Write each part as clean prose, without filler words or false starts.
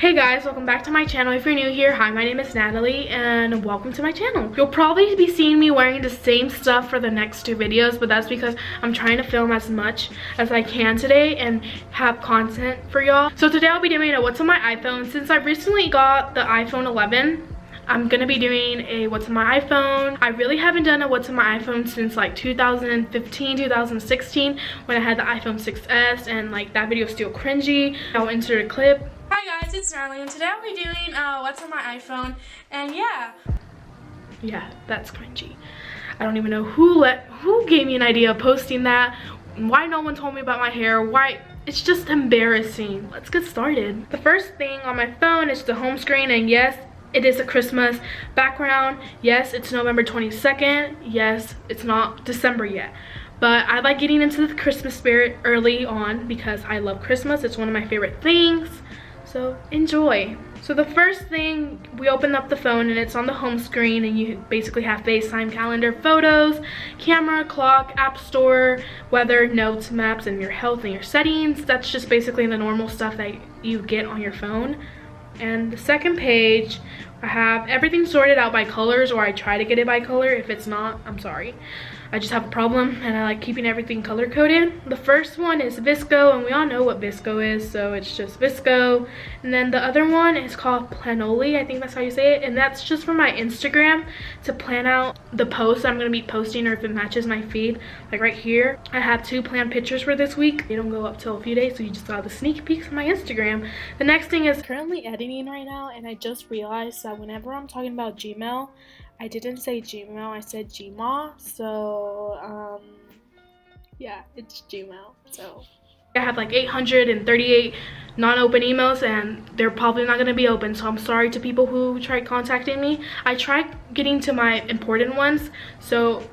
Hey guys, welcome back to my channel. If you're new here, hi, my name is Natalie and welcome to my channel. You'll probably be seeing me wearing the same stuff for the next two videos, but that's because I'm trying to film as much as I can today and have content for y'all. So today I'll be doing a what's on my iPhone. Since I recently got the iPhone 11, I'm gonna be doing a what's on my iPhone. I really haven't done a what's on my iPhone since like 2015, 2016 when I had the iPhone 6s, and like that video is still cringy. I'll insert a clip. Hi guys, it's Natalie and today I'll be doing what's on my iPhone, and yeah, that's cringy. I don't even know who gave me an idea of posting that, why no one told me about my hair, why. It's just embarrassing. Let's get started. The first thing on my phone is the home screen, and yes, it is a Christmas background. Yes, it's November 22nd. Yes, it's not December yet. But I like getting into the Christmas spirit early on because I love Christmas. It's one of my favorite things. So enjoy. So the first thing, we open up the phone and it's on the home screen, and you basically have FaceTime, calendar, photos, camera, clock, app store, weather, notes, maps, and your health and your settings. That's just basically the normal stuff that you get on your phone. And the second page, I have everything sorted out by colors, or I try to get it by color. If it's not, I'm sorry. I just have a problem and I like keeping everything color coded. The first one is VSco, and we all know what VSco is, so it's just VSco. And then the other one is called Planoli, I think that's how you say it, and that's just for my Instagram to plan out the posts I'm gonna be posting, or if it matches my feed. Like right here, I have 2 planned pictures for this week. They don't go up till a few days, so you just got the sneak peeks on my Instagram. The next thing is currently editing right now, and I just realized that whenever I'm talking about Gmail, I didn't say Gmail, I said Gmail. So yeah, it's Gmail. So I have like 838 non-open emails, and they're probably not going to be open, so I'm sorry to people who tried contacting me. I tried getting to my important ones, so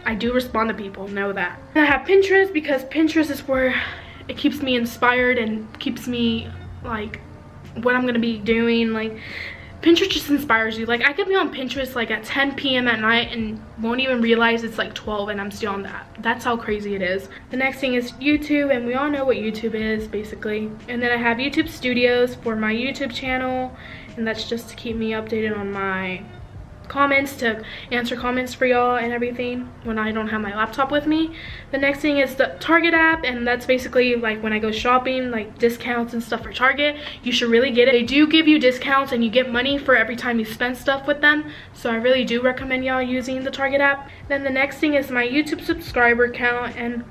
I do respond to people, know that. And I have Pinterest because Pinterest is where it keeps me inspired and keeps me like what I'm going to be doing. Like Pinterest just inspires you. Like I could be on Pinterest like at 10 p.m. at night and won't even realize it's like 12 and I'm still on that. That's how crazy it is. The next thing is YouTube, and we all know what YouTube is basically. And then I have YouTube Studios for my YouTube channel, and that's just to keep me updated on my comments, to answer comments for y'all and everything when I don't have my laptop with me. The next thing is the Target app, and that's basically like when I go shopping, like discounts and stuff for Target. You should really get it. They do give you discounts and you get money for every time you spend stuff with them, so I really do recommend y'all using the Target app. Then the next thing is my YouTube subscriber count, and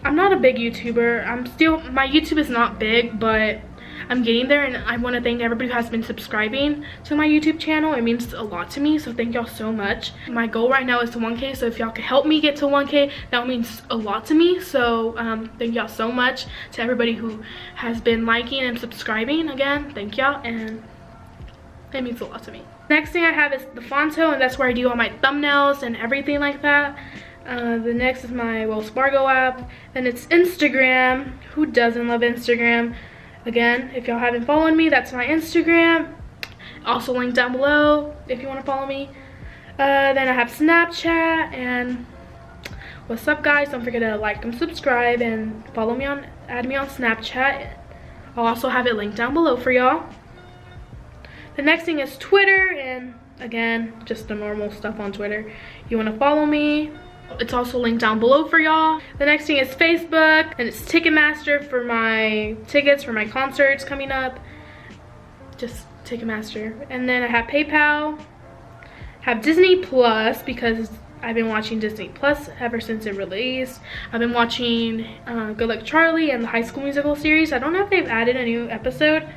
I'm not a big YouTuber. My YouTube is not big, but I'm getting there, and I want to thank everybody who has been subscribing to my YouTube channel. It means a lot to me, so thank y'all so much. My goal right now is to 1K, so if y'all could help me get to 1K, that means a lot to me. So thank y'all so much to everybody who has been liking and subscribing. Again, thank y'all, and it means a lot to me. Next thing I have is the Fonto, and that's where I do all my thumbnails and everything like that. The next is my Wells Fargo app, and it's Instagram. Who doesn't love Instagram? Again, if y'all haven't followed me, that's my Instagram. Also linked down below if you want to follow me. Then I have Snapchat, and what's up guys, don't forget to like and subscribe and add me on Snapchat. I'll also have it linked down below for y'all. The next thing is Twitter, and again, just the normal stuff on Twitter. You want to follow me, it's also linked down below for y'all. The next thing is Facebook, and it's Ticketmaster for my tickets for my concerts coming up. Just Ticketmaster. And then I have PayPal, have Disney Plus because I've been watching Disney Plus ever since it released. I've been watching Good Luck Charlie and the High School Musical series. I don't know if they've added a new episode.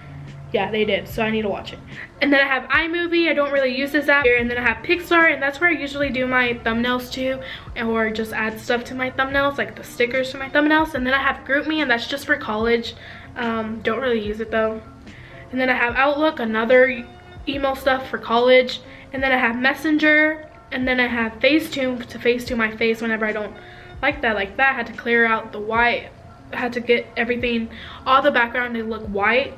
Yeah, they did, so I need to watch it. And then I have iMovie. I don't really use this app here. And then I have Pixar, and that's where I usually do my thumbnails too, or just add stuff to my thumbnails, like the stickers to my thumbnails. And then I have GroupMe, and that's just for college. Don't really use it though. And then I have Outlook, another email stuff for college. And then I have Messenger, and then I have Facetune to Facetune my face whenever I don't like that. I had to clear out the white. I had to get everything, all the background to look white,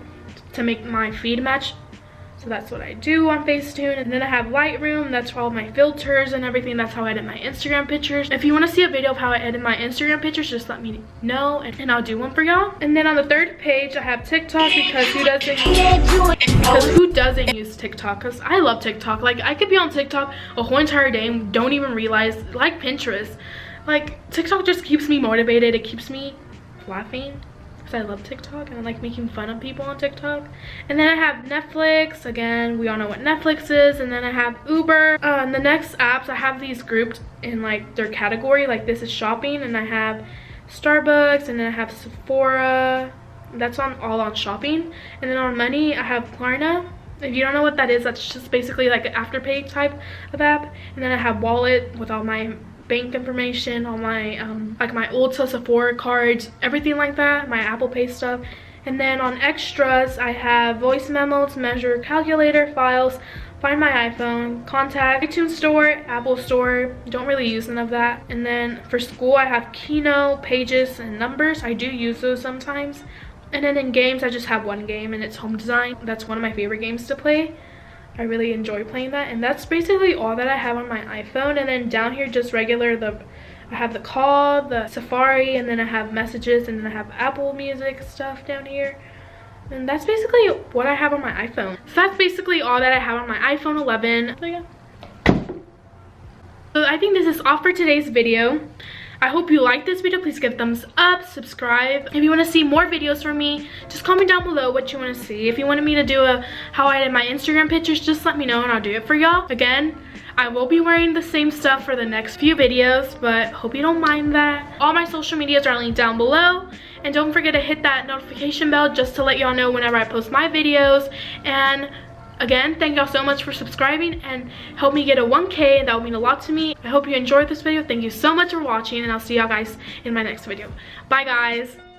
to make my feed match. So that's what I do on Facetune. And then I have Lightroom. That's for all my filters and everything. That's how I edit my Instagram pictures. If you want to see a video of how I edit my Instagram pictures, just let me know and I'll do one for y'all. And then on the third page, I have TikTok because who doesn't use TikTok? Because I love TikTok. Like, I could be on TikTok a whole entire day and don't even realize, like Pinterest. Like, TikTok just keeps me motivated. It keeps me laughing. I love TikTok and I like making fun of people on TikTok. And then I have Netflix. Again, we all know what Netflix is. And then I have Uber. And the next apps, I have these grouped in like their category. Like this is shopping, and I have Starbucks, and then I have Sephora. That's all on shopping. And then on money, I have Klarna. If you don't know what that is, that's just basically like an Afterpay type of app. And then I have Wallet with all my bank information, all my like my Ulta, Sephora cards, everything like that, my Apple Pay stuff. And then on extras, I have voice memos, measure, calculator, files, find my iPhone, contact, iTunes store, Apple store. Don't really use none of that. And then for school, I have Kino, Pages, and Numbers. I do use those sometimes. And then in games, I just have one game, and it's Home Design. That's one of my favorite games to play. I really enjoy playing that. And that's basically all that I have on my iPhone. And then down here, just regular, I have the call, the Safari, and then I have messages, and then I have Apple Music stuff down here. And that's basically what I have on my iPhone. So that's basically all that I have on my iPhone 11. So yeah. So I think this is all for today's video. I hope you liked this video. Please give a thumbs up, subscribe. If you want to see more videos from me, just comment down below what you want to see. If you wanted me to do how I edit my Instagram pictures, just let me know and I'll do it for y'all. Again, I will be wearing the same stuff for the next few videos, but hope you don't mind that. All my social medias are linked down below. And don't forget to hit that notification bell just to let y'all know whenever I post my videos. And again, thank y'all so much for subscribing and help me get a 1K. That would mean a lot to me. I hope you enjoyed this video. Thank you so much for watching, and I'll see y'all guys in my next video. Bye, guys.